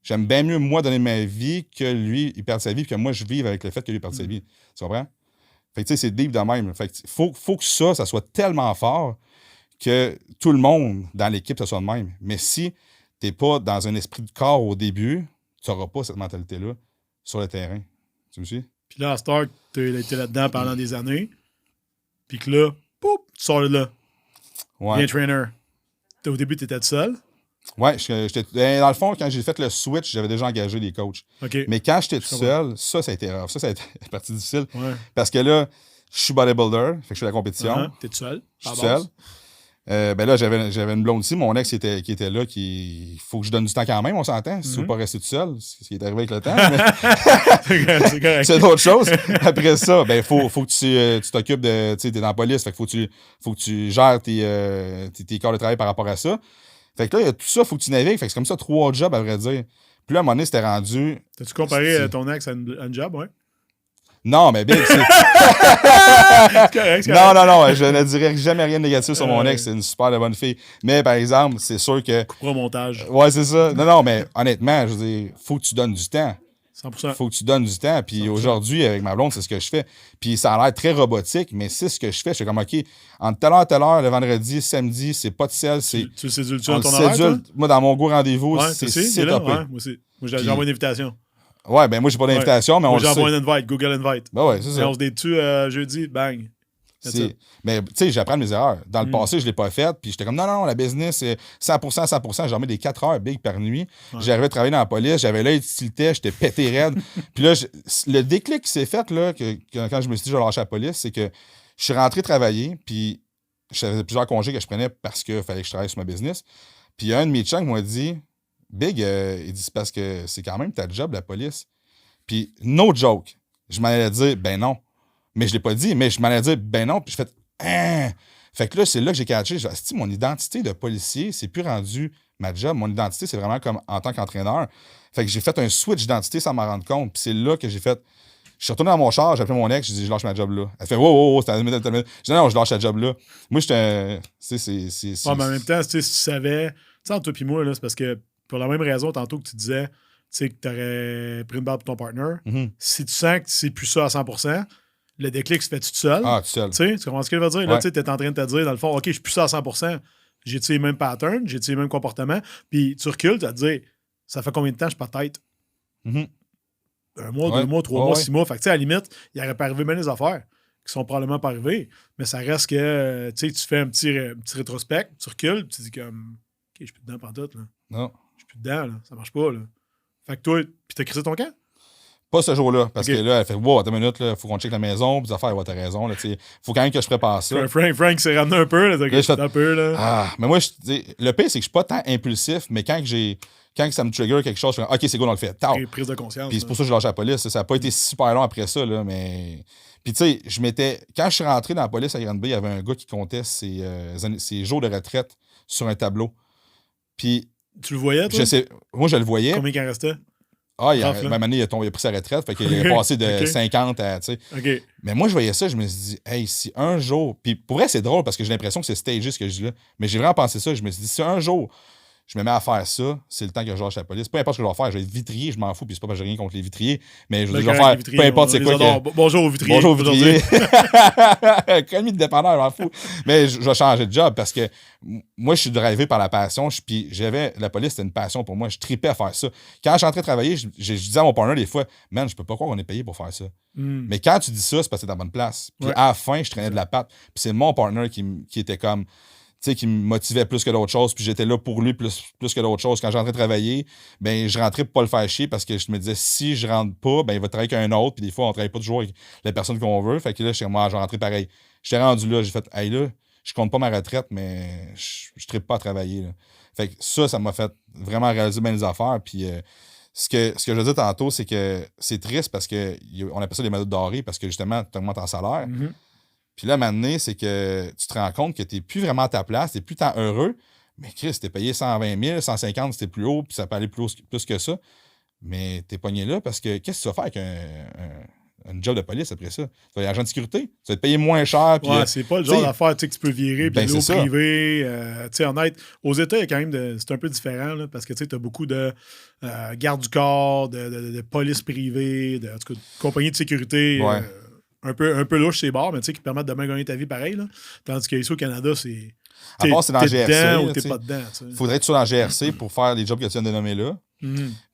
J'aime bien mieux, moi, donner ma vie que lui, il perde sa vie, puis que moi, je vive avec le fait que lui perde sa vie. Tu comprends? Fait que, tu sais, c'est deep de même. Fait que, faut que ça soit tellement fort que tout le monde dans l'équipe, ça soit de même. Mais si t'es pas dans un esprit de corps au début, tu n'auras pas cette mentalité-là sur le terrain. Tu me suis? Puis là, à Stark, t'es là-dedans pendant des années. Puis que là, poup, tu sors de là. Ouais. Bien trainer. Au début, tu étais tout seul. Ouais, dans le fond, quand j'ai fait le switch, j'avais déjà engagé des coachs. Okay. Mais quand j'étais tout seul, ça a été rough. Ça a été la partie difficile. Ouais. Parce que là, je suis bodybuilder, fait que je fais la compétition. T'es tout seul. Je suis seul. Ben là, j'avais une blonde aussi, mon ex qui était là, il faut que je donne du temps quand même, on s'entend, si tu veux pas rester tout seul, ce qui est arrivé avec le temps. Mais... c'est correct. C'est d'autres choses. Après ça, ben faut que tu t'occupes de, tu sais, t'es dans la police, fait que faut que tu gères tes corps de travail par rapport à ça. Fait que là, il y a tout ça, faut que tu navigues, fait que c'est comme ça 3 jobs, à vrai dire. Puis là, à un moment donné, c'était rendu... T'as-tu comparé ton ex à une job, ouais? Non, mais Big, c'est... c'est correct. Non, je ne dirais jamais rien de négatif sur mon ex, c'est une super bonne fille. Mais par exemple, c'est sûr que... Coupera au montage. Ouais, c'est ça. Non, mais honnêtement, je veux dire, faut que tu donnes du temps. 100%. Faut que tu donnes du temps. Puis 100%. Aujourd'hui, avec ma blonde, c'est ce que je fais. Puis ça a l'air très robotique, mais c'est ce que je fais. Je suis comme, OK, entre telle heure, le vendredi, samedi, c'est pas de sel, c'est... Tu cédules-tu dans ton horaire, moi, dans mon go rendez-vous, ouais, c'est là, topé. ouais, moi aussi. Moi, j'ai envoyé une invitation. Ouais, ben moi, j'ai pas d'invitation, mais on le sait. Moi, j'ai envoyé une invite, Google Invite. Ben ouais, c'est ça. Et on se dit dessus jeudi, bang. Mais tu sais, j'apprends mes erreurs. Dans le passé, je l'ai pas fait, puis j'étais comme, non, la business, c'est 100%, j'en mets des 4 heures big par nuit. Ouais. J'arrivais à travailler dans la police, j'avais l'œil tilté, j'étais pété raide. Puis là, le déclic qui s'est fait, là, quand je me suis dit, je vais lâcher la police, c'est que je suis rentré travailler, puis j'avais plusieurs congés que je prenais parce qu'il fallait que je travaille sur ma business. Puis un de mes chums m'a dit, Big, il dit, c'est parce que c'est quand même ta job, la police. Puis, no joke, je m'en allais dire, ben non. Mais je l'ai pas dit, mais je m'en allais dire, ben non. Puis je fais, Fait que là, c'est là que j'ai catché. J'ai dit, mon identité de policier, c'est plus rendu ma job. Mon identité, c'est vraiment comme en tant qu'entraîneur. Fait que j'ai fait un switch d'identité sans m'en rendre compte. Puis c'est là que j'ai fait, Je suis retourné dans mon char, j'ai appelé mon ex, j'ai dit, je lâche ma job là. Elle fait, wow, c'est une minute. Je dis, non, je lâche la job là. Moi, j'étais. Mais en même temps, si tu savais, tu sais, entre toi et moi, là, c'est parce que pour la même raison, tantôt que tu disais, tu sais, que tu aurais pris une balle pour ton partner, si tu sens que c'est plus ça à 100%, le déclic se fait tout seul. Ah, tout seul. Tu sais, tu comprends ce que je veux dire? Là, tu es en train de te dire, dans le fond, OK, je suis plus ça à 100%, j'ai les mêmes patterns, j'ai les mêmes comportements, puis tu recules, tu vas te dire, ça fait combien de temps je suis pas tête? Un mois, 2 mois, 3 mois, 6 mois. Fait que, tu sais, à la limite, il n'aurait pas arrivé bien des affaires qui sont probablement pas arrivées, mais ça reste que, tu sais, tu fais un petit rétrospect, tu recules, puis tu dis comme, OK, je suis plus dedans pantoute, là. Non. Je suis plus dedans, là. Ça marche pas, là. Fait que toi, puis t'as crissé ton camp? Pas ce jour-là, parce Ok. que là, elle fait, wow, attends une minute, il faut qu'on check la maison, puis des affaires, ouais, t'as raison, là, tu sais. Faut quand même que je prépare ça. Frank s'est ramené un peu, là. Là, je fais, un peu, là. Ah, mais moi, le pire, c'est que je suis pas tant impulsif, mais quand ça me trigger quelque chose, je fais, OK, c'est go, on le fait. Tao. Prise de conscience. Puis c'est pour ça que je lâche la police. Ça n'a pas été super long après ça, là, mais. Puis tu sais, quand je suis rentré dans la police à Granby, il y avait un gars qui comptait ses jours de retraite sur un tableau. Puis. Tu le voyais, toi? Moi, je le voyais. Combien il en restait? Ah, même année, il a pris sa retraite. Fait qu'il est passé de 50 à. Tu sais. OK. Mais moi, je voyais ça, je me suis dit, hey, si un jour. Puis pour vrai, c'est drôle parce que j'ai l'impression que c'est stagé ce que je dis là. Mais j'ai vraiment pensé ça. Je me suis dit, si un jour je me mets à faire ça, c'est le temps que je lâche la police. Peu importe ce que je vais faire, je vais être vitrier, je m'en fous. Puis c'est pas parce que j'ai rien contre les vitriers. Mais je vais faire. Peu importe c'est quoi. Bonjour aux vitriers. Bonjour aux vitriers. Commis de dépanneur, je m'en fous. Mais je vais changer de job parce que moi, je suis drivé par la passion. Puis la police, c'était une passion pour moi. Je tripais à faire ça. Quand je suis entré travailler, je disais à mon partner des fois, man, je peux pas croire qu'on est payé pour faire ça. Mais quand tu dis ça, c'est parce que t'es dans la bonne place. Puis à la fin, je traînais de la patte. Puis c'est mon partner qui était comme. Tu sais, qui me motivait plus que d'autres choses, puis j'étais là pour lui plus que d'autres choses. Quand j'entrais travailler, ben je rentrais pour pas le faire chier parce que je me disais, si je rentre pas, ben il va travailler avec un autre, puis des fois, on travaille pas toujours avec la personne qu'on veut. Fait que là, je vais rentrer pareil. J'étais rendu là, j'ai fait, hey là, je compte pas ma retraite, mais je trippe pas à travailler. Là. Fait que ça m'a fait vraiment réaliser bien les affaires, puis ce que je veux dire tantôt, c'est que c'est triste parce que on appelle ça les méthodes dorées parce que justement, tu augmentes en salaire. Puis là, maintenant, c'est que tu te rends compte que tu n'es plus vraiment à ta place, tu n'es plus tant heureux. Mais Chris, t'es payé 120 000, 150 c'était plus haut, puis ça peut aller plus que ça. Mais t'es pogné là parce que qu'est-ce que tu vas faire avec un job de police après ça? Tu vas être agent de sécurité, tu vas te payer moins cher. Puis, c'est pas le genre d'affaire que tu peux virer, puis l'eau privée. Tu sais, honnête, aux États, il y a quand même c'est un peu différent là, parce que tu as beaucoup de garde du corps, de police privée, en tout cas, de compagnie de sécurité. Un peu louche ces bars, mais tu sais, qui te permettent de bien gagner ta vie pareil. Là. Tandis qu'ici au Canada, c'est. À part, c'est dans la GRC. Dedans ou t'es pas dedans. Il faudrait être sur la GRC pour faire les jobs que tu viens de nommer là.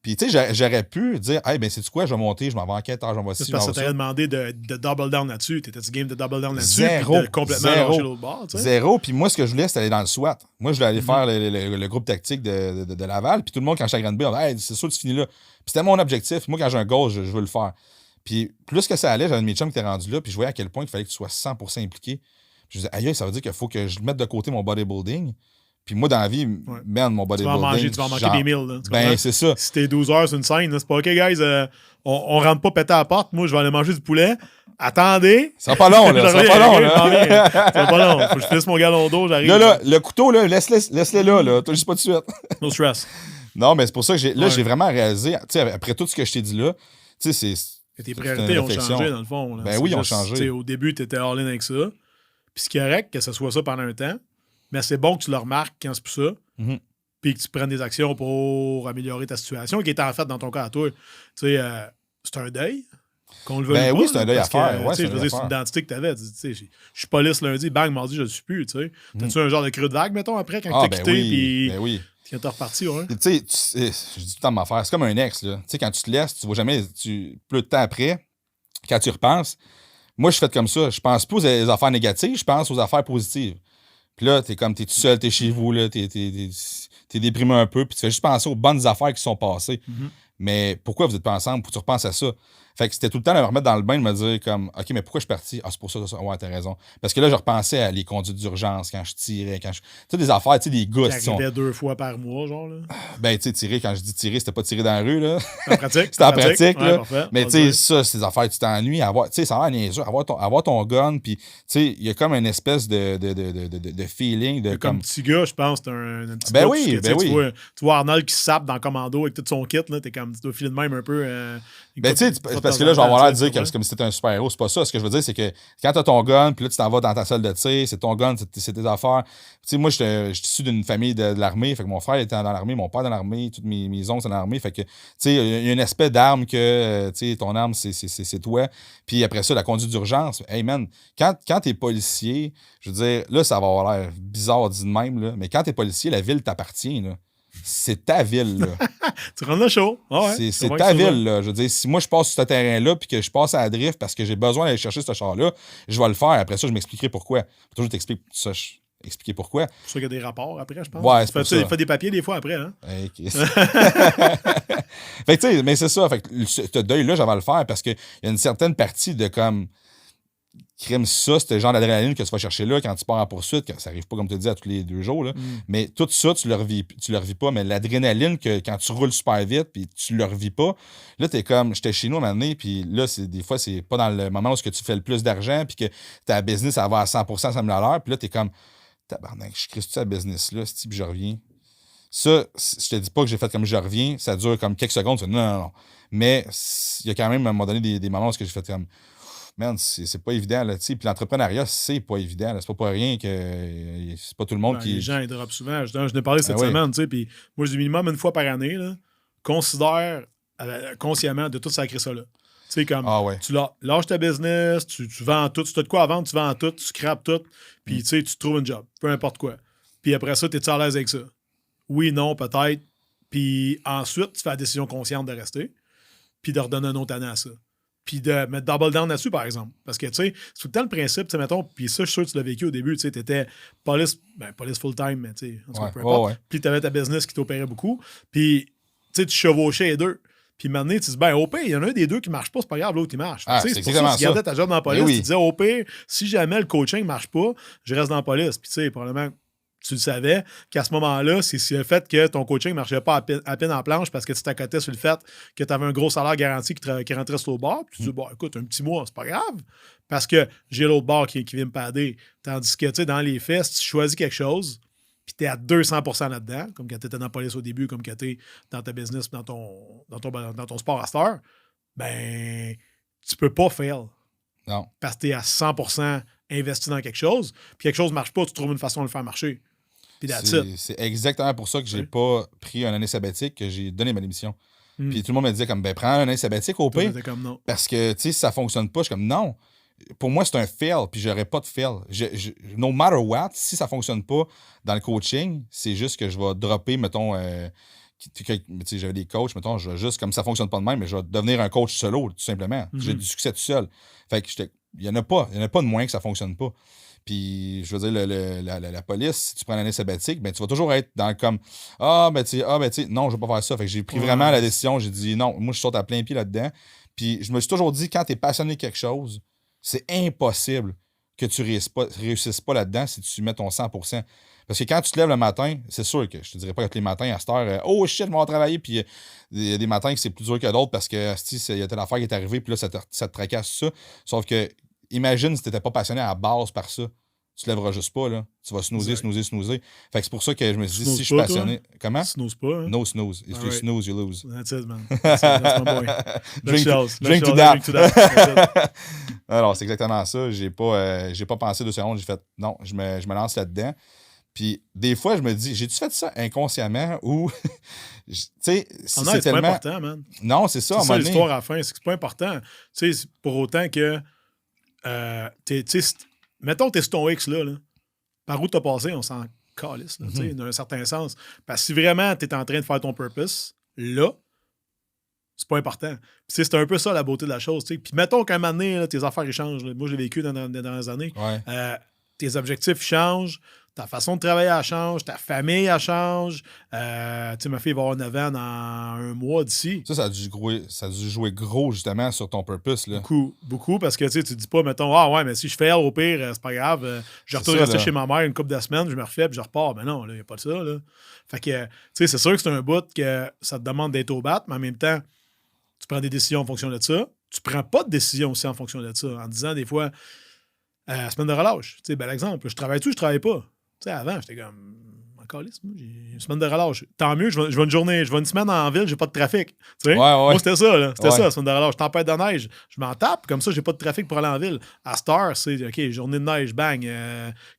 Puis, tu sais, j'aurais pu dire, hey, ben, c'est-tu quoi, je vais monter, je m'en vais en quête, j'en vais ci, c'est parce que ça t'aurait demandé de double down là-dessus. T'étais-tu game de double down là-dessus? Zéro. De complètement lâcher l'autre bord, tu sais? Zéro. Puis moi, ce que je voulais, c'était aller dans le SWAT. Moi, je voulais aller faire le groupe tactique de Laval. Puis tout le monde, quand j'étais à Granby, on disait, hey, c'est sûr que tu finis là. Puis c'était mon objectif. Moi, quand j'ai un goal, je veux le faire. Puis plus que ça allait, j'avais un de mes chums qui était rendu là, puis je voyais à quel point il fallait que tu sois 100% impliqué. Puis je disais, aïe, ça veut dire qu'il faut que je mette de côté mon bodybuilding. Puis moi, dans la vie, man, mon bodybuilding. Tu vas en manger des meals. Là, ben, c'est ça. Si t'es 12 heures sur une scène, là, c'est pas OK, guys, on rentre pas péter à la porte. Moi, je vais aller manger du poulet. Attendez. Ça va pas long, là. Ça va pas long, là. Ça va pas long. Faut que je finisse mon galon d'eau, j'arrive. Là, le couteau, là, laisse-le là. Toi, juste pas de suite. No stress. Non, mais c'est pour ça que j'ai vraiment réalisé, tu sais, après tout ce que je t'ai dit là, tu sais, c'est. Tes priorités ont changé, dans le fond. Là. Ben oui, ils ont changé. Au début, tu étais all-in avec ça. Puis c'est correct que ce soit ça pendant un temps. Mais c'est bon que tu le remarques quand c'est plus ça. Puis que tu prennes des actions pour améliorer ta situation, qui était en fait dans ton cas à toi. Tu sais, c'est un deuil. Qu'on le veuille ben pas, oui, c'est un deuil à faire. Je veux dire, c'est une identité que tu avais. Tu sais, je suis police lundi, bang, mardi, je le suis plus. Tu sais. T'as-tu un genre de creux de vague, mettons, après, quand tu t'as quitté? Puis ben oui. Quand t'es reparti, ouais. Tu sais, je dis tout le temps de m'en faire. C'est comme un ex, là. Tu sais, quand tu te laisses, tu vois jamais. Plus de temps après, quand tu repenses, moi, je fais comme ça. Je pense pas aux affaires négatives, je pense aux affaires positives. Puis là, t'es tout seul, t'es chez vous, là, t'es déprimé un peu, puis tu fais juste penser aux bonnes affaires qui sont passées. Mais pourquoi vous êtes pas ensemble? Pour que tu repenses à ça. Fait que c'était tout le temps de me remettre dans le bain, de me dire comme, OK, mais pourquoi je suis parti? Ah, c'est pour ça. Ouais, t'as raison. Parce que là, je repensais à les conduites d'urgence, quand je tirais, Tu sais, des affaires, tu sais, des gars qui arrivaient 2 fois par mois, genre, là. Ben, tu sais, tirer, quand je dis tirer, c'était pas tirer dans la rue, là. En pratique. C'était en pratique, là. Parfait, mais tu sais, ça, c'est des affaires, tu t'ennuies. Tu sais, ça a l'air niaiseux. Avoir ton gun, puis, tu sais, il y a comme une espèce de feeling de comme petit gars, je pense, t'as un petit ben gars. Oui, ben oui. Tu vois Arnold qui se sape dans Commando avec tout son kit, là. T'es comme, tu dois filer de même un peu. Ben, tu sais, parce parce que là, je vais avoir l'air de dire que c'est comme si t'étais un super-héros. C'est pas ça. Ce que je veux dire, c'est que quand t'as ton gun, puis là, tu t'en vas dans ta salle de tir, c'est ton gun, c'est tes affaires. Tu sais, moi, je suis issu d'une famille de l'armée. Fait que mon frère était dans l'armée, mon père dans l'armée, toutes mes oncles sont dans l'armée. Fait que, tu sais, il y a un aspect d'arme que, tu sais, ton arme, c'est toi. Puis après ça, la conduite d'urgence. Hey, man, quand t'es policier, je veux dire, là, ça va avoir l'air bizarre dit de même, là, mais quand t'es policier, la ville t'appartient, là. C'est ta ville, là. Tu rends le show. Ah ouais, c'est ta ville, là. Je veux dire, si moi, je passe sur ce terrain-là puis que je passe à la drift parce que j'ai besoin d'aller chercher ce char-là, je vais le faire. Après ça, je m'expliquerai pourquoi. Toujours t'expliquer ça, expliquer pourquoi. C'est sûr qu'il y a des rapports après, je pense. Ouais, c'est ça. Il fait des papiers des fois après, hein? Okay. Fait que, tu sais, mais c'est ça. Fait que ce deuil-là, j'avais à le faire parce qu'il y a une certaine partie de comme crime ça, c'est le genre d'adrénaline que tu vas chercher là quand tu pars en poursuite, que ça arrive pas comme tu dis à tous les 2 jours. Là. Mais tout ça, tu le revis pas. Mais l'adrénaline que quand tu roules super vite puis tu le revis pas, là, t'es comme j'étais chez nous à un moment donné, puis là, des fois, c'est pas dans le moment où tu fais le plus d'argent, puis que ta business, ça va à 100%, 100 000 à l'heure, puis là, t'es comme tabarnak, je crée cette business-là, puis je reviens. Ça, je te dis pas que j'ai fait comme je reviens, ça dure comme quelques secondes, non. Mais il y a quand même à un moment donné des moments où j'ai fait comme man, c'est pas évident, là, tu sais. Puis l'entrepreneuriat, c'est pas évident, là. C'est pas pour rien que c'est pas tout le monde qui... Les gens, ils dropent souvent. Je n'ai parlé cette semaine, tu sais, puis moi, je dis minimum une fois par année, là, considère consciemment de tout sacrer ça, là. Tu sais, comme, tu lâches ta business, tu vends tout, si tu as de quoi à vendre, tu vends tout, tu scrapes tout, puis tu sais, tu trouves un job, peu importe quoi. Puis après ça, t'es-tu à l'aise avec ça? Oui, non, peut-être. Puis ensuite, tu fais la décision consciente de rester, puis de redonner un autre année à ça. Puis de mettre double down là-dessus, par exemple. Parce que, tu sais, c'est tout le temps le principe, tu sais, mettons, puis ça, je suis sûr que tu l'as vécu au début, tu sais, t'étais police full-time, mais tu sais, en tout cas, peu importe. Puis t'avais ta business qui t'opérait beaucoup, puis, tu sais, tu chevauchais les deux. Puis maintenant, tu dis, ben, au pire, il y en a un des deux qui marche pas, c'est pas grave, l'autre, il marche. Ah, tu sais, c'est pour ça que tu gardais ta job dans la police, oui. tu disais, au pire, si jamais le coaching marche pas, je reste dans la police. Puis, tu sais, probablement, tu le savais qu'à ce moment-là, c'est le fait que ton coaching ne marchait pas à peine en planche parce que tu t'accotais sur le fait que tu avais un gros salaire garanti qui rentrait sur l'autre bord. Puis tu dis, bon, écoute, un petit mois, c'est pas grave parce que j'ai l'autre bord qui vient me padder. Tandis que, tu sais, dans les fesses, tu choisis quelque chose puis tu es à 200% là-dedans, comme quand tu étais dans la police au début, comme quand tu es dans ta business, dans ton sport à cette heure, ben, tu peux pas fail. Non. Parce que tu es à 100% investi dans quelque chose, puis quelque chose ne marche pas, tu trouves une façon de le faire marcher. C'est exactement pour ça que j'ai pas pris une année sabbatique, que j'ai donné ma démission. Puis tout le monde me disait comme, ben prends une année sabbatique au pire. Comme non. Parce que, tu sais, si ça fonctionne pas, je suis comme, non. Pour moi, c'est un fail, puis j'aurais pas de fail. No matter what, si ça fonctionne pas dans le coaching, c'est juste que je vais dropper, mettons, j'avais des coachs, mettons, je vais juste, comme ça fonctionne pas de même, mais je vais devenir un coach solo, tout simplement. J'ai du succès tout seul. Fait que il y en a pas de moyen que ça fonctionne pas. Puis, je veux dire, la police, si tu prends l'année sabbatique, ben, tu vas toujours être dans comme ben, tu sais, non, je vais pas faire ça. Fait que j'ai pris vraiment la décision. J'ai dit non, moi, je saute à plein pied là-dedans. Puis, je me suis toujours dit, quand tu es passionné de quelque chose, c'est impossible que tu réussisses pas là-dedans si tu mets ton 100%. Parce que quand tu te lèves le matin, c'est sûr que je te dirais pas que tous les matins à cette heure, oh shit, je vais travailler. Puis, il y a des matins que c'est plus dur que d'autres parce que il y a telle affaire qui est arrivée, puis là, ça te tracasse ça. Sauf que, imagine si tu n'étais pas passionné à la base par ça. Tu te lèveras juste pas, là. Tu vas snoozer. Fait que c'est pour ça que je me suis dit, si je suis passionné... Toi? Comment? Snooze pas, hein? No snooze. If you snooze, you lose. That's it, man. That's my boy. Drink to that. Alors, c'est exactement ça. J'ai pas pensé 2 secondes. J'ai fait, non, je me lance là-dedans. Puis, des fois, je me dis, j'ai-tu fait ça inconsciemment ou... tu sais, c'est tellement... pas important, man. Non, c'est ça. C'est ça l'histoire à la fin, c'est que c'est pas important. Tu sais, pour autant que... mettons, t'es sur ton X, là. Par où t'as passé, on s'en calisse, dans un certain sens. Parce que si vraiment t'es en train de faire ton purpose, là, c'est pas important. Puis c'est un peu ça, la beauté de la chose. T'sais. Puis mettons qu'à un moment donné, là, tes affaires, ils changent. Là. Moi, j'ai vécu dans les dernières années. Ouais. Tes objectifs changent. Ta façon de travailler, elle change. Ta famille, elle change. Tu sais, ma fille va avoir 9 ans dans un mois d'ici. Ça a dû jouer gros, justement, sur ton purpose. Là. Beaucoup, parce que tu dis pas, mettons, ah ouais, mais si je fais au pire, c'est pas grave. Je retourne rester chez ma mère une couple de semaines, je me refais, puis je repars. Mais non, il n'y a pas de ça. Là. Fait que, tu sais, c'est sûr que c'est un bout que ça te demande d'être au bat, mais en même temps, tu prends des décisions en fonction de ça. Tu prends pas de décision aussi en fonction de ça. En disant, des fois, semaine de relâche. Tu sais, bel exemple, je travaille-tu, je travaille pas. Tu sais, avant, j'étais comme, calisse, moi, j'ai une semaine de relâche. Tant mieux, je vais une semaine en ville, j'ai pas de trafic. Tu sais? Ouais. Moi, c'était ça, là. C'était Ouais. ça, la semaine de relâche. Tempête de neige, je m'en tape, comme ça, j'ai pas de trafic pour aller en ville. À Star, c'est OK, journée de neige, bang.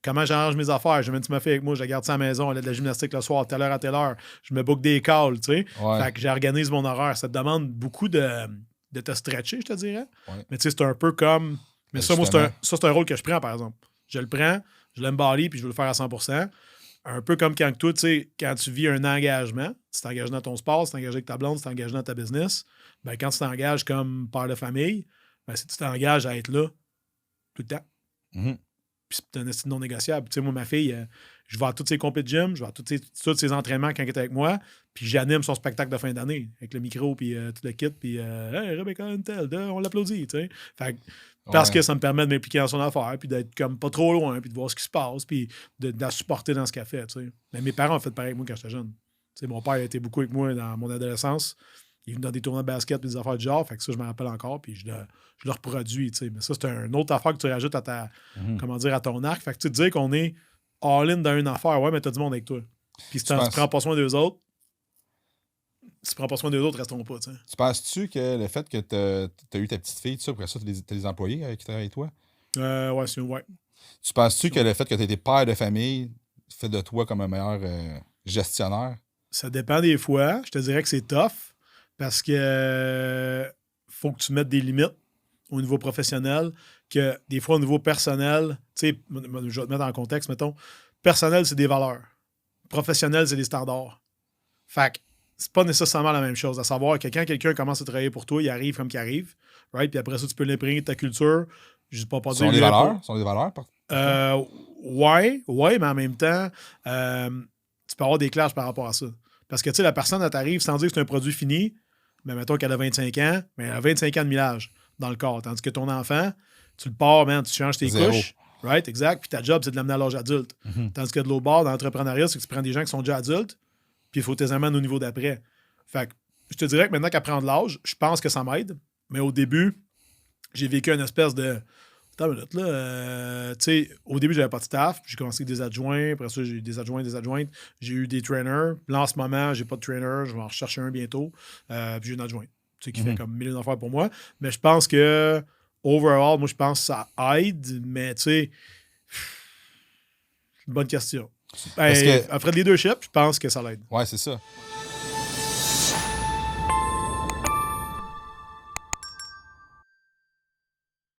Comment j'arrange mes affaires? Je mets une petite fille avec moi, je la garde ça à la maison, elle a de la gymnastique le soir, telle heure à telle heure. Je me book des calls, tu sais. Ouais. Fait que j'organise mon horaire. Ça te demande beaucoup de te stretcher, je te dirais. Ouais. Mais tu sais, c'est un peu comme. Mais ça, moi, c'est un rôle que je prends, par exemple. Je le prends, je l'embody, puis je veux le faire à 100%. Un peu comme quand toi, tu sais, quand tu vis un engagement, tu t'engages dans ton sport, tu t'engages avec ta blonde, tu t'engages dans ta business, ben quand tu t'engages comme père de famille, ben si tu t'engages à être là tout le temps. Mm-hmm. Puis c'est un estime non négociable. Tu sais, moi, ma fille, je vais à tous ses compétitions de gym, je vais à tous ses entraînements quand elle est avec moi, puis j'anime son spectacle de fin d'année avec le micro, puis tout le kit, puis hey, Rebecca Untel, on l'applaudit, tu sais. Fait que parce que ça me permet de m'impliquer dans son affaire, puis d'être comme pas trop loin, puis de voir ce qui se passe, puis de la supporter dans ce qu'elle fait. Tu sais. Mais mes parents ont fait pareil avec moi quand j'étais jeune. Tu sais, mon père a été beaucoup avec moi dans mon adolescence. Il venait dans des tournois de basket et des affaires du genre. Fait que ça, je me rappelle encore, puis je le reproduis. Tu sais. Mais ça, c'est une autre affaire que tu rajoutes à à ton arc. Fait que tu te dis qu'on est all-in dans une affaire. Ouais, mais t'as du monde avec toi. Puis si tu prends pas soin d'eux autres, si tu prends pas soin d'eux autres, restons pas. T'sais. Tu penses-tu que le fait que tu as eu ta petite fille, tout ça, après ça, tu as des employés qui travaillent avec toi? Ouais, c'est ouais. Tu penses-tu que le fait que tu aies été père de famille fait de toi comme un meilleur gestionnaire? Ça dépend des fois. Je te dirais que c'est tough parce que faut que tu mettes des limites au niveau professionnel, que des fois au niveau personnel, tu sais, je vais te mettre en contexte, mettons, personnel, c'est des valeurs. Professionnel, c'est des standards. Fait que c'est pas nécessairement la même chose. À savoir que quand quelqu'un commence à travailler pour toi, il arrive comme qu'il arrive, right? Puis après ça, tu peux l'imprégner de ta culture. Je sais pas dire. Sont des valeurs? Sont des valeurs? Ouais, mais en même temps, tu peux avoir des clashs par rapport à ça. Parce que, tu sais, la personne, elle t'arrive sans dire que c'est un produit fini, mais mettons qu'elle a 25 ans, mais elle a 25 ans de millage dans le corps. Tandis que ton enfant, tu le pars, man, tu changes tes couches. Right, exact. Puis ta job, c'est de l'amener à l'âge adulte. Mm-hmm. Tandis que de l'autre bord, dans l'entrepreneuriat, c'est que tu prends des gens qui sont déjà adultes, puis il faut que tu les amènes au niveau d'après. Fait que je te dirais que maintenant qu'elle prend de l'âge, je pense que ça m'aide. Mais au début, j'ai vécu une espèce de. Attends une minute, là. Tu sais, au début, j'avais pas de staff. J'ai commencé avec des adjoints. Après ça, j'ai eu des adjointes. J'ai eu des trainers. Là, en ce moment, j'ai pas de trainer. Je vais en rechercher un bientôt. Puis j'ai une adjointe, tu sais, qui fait comme 1000 affaires pour moi. Mais je pense que, overall, moi, je pense que ça aide. Mais, tu sais, une bonne question. Après le leadership, je pense que ça l'aide. Ouais, c'est ça.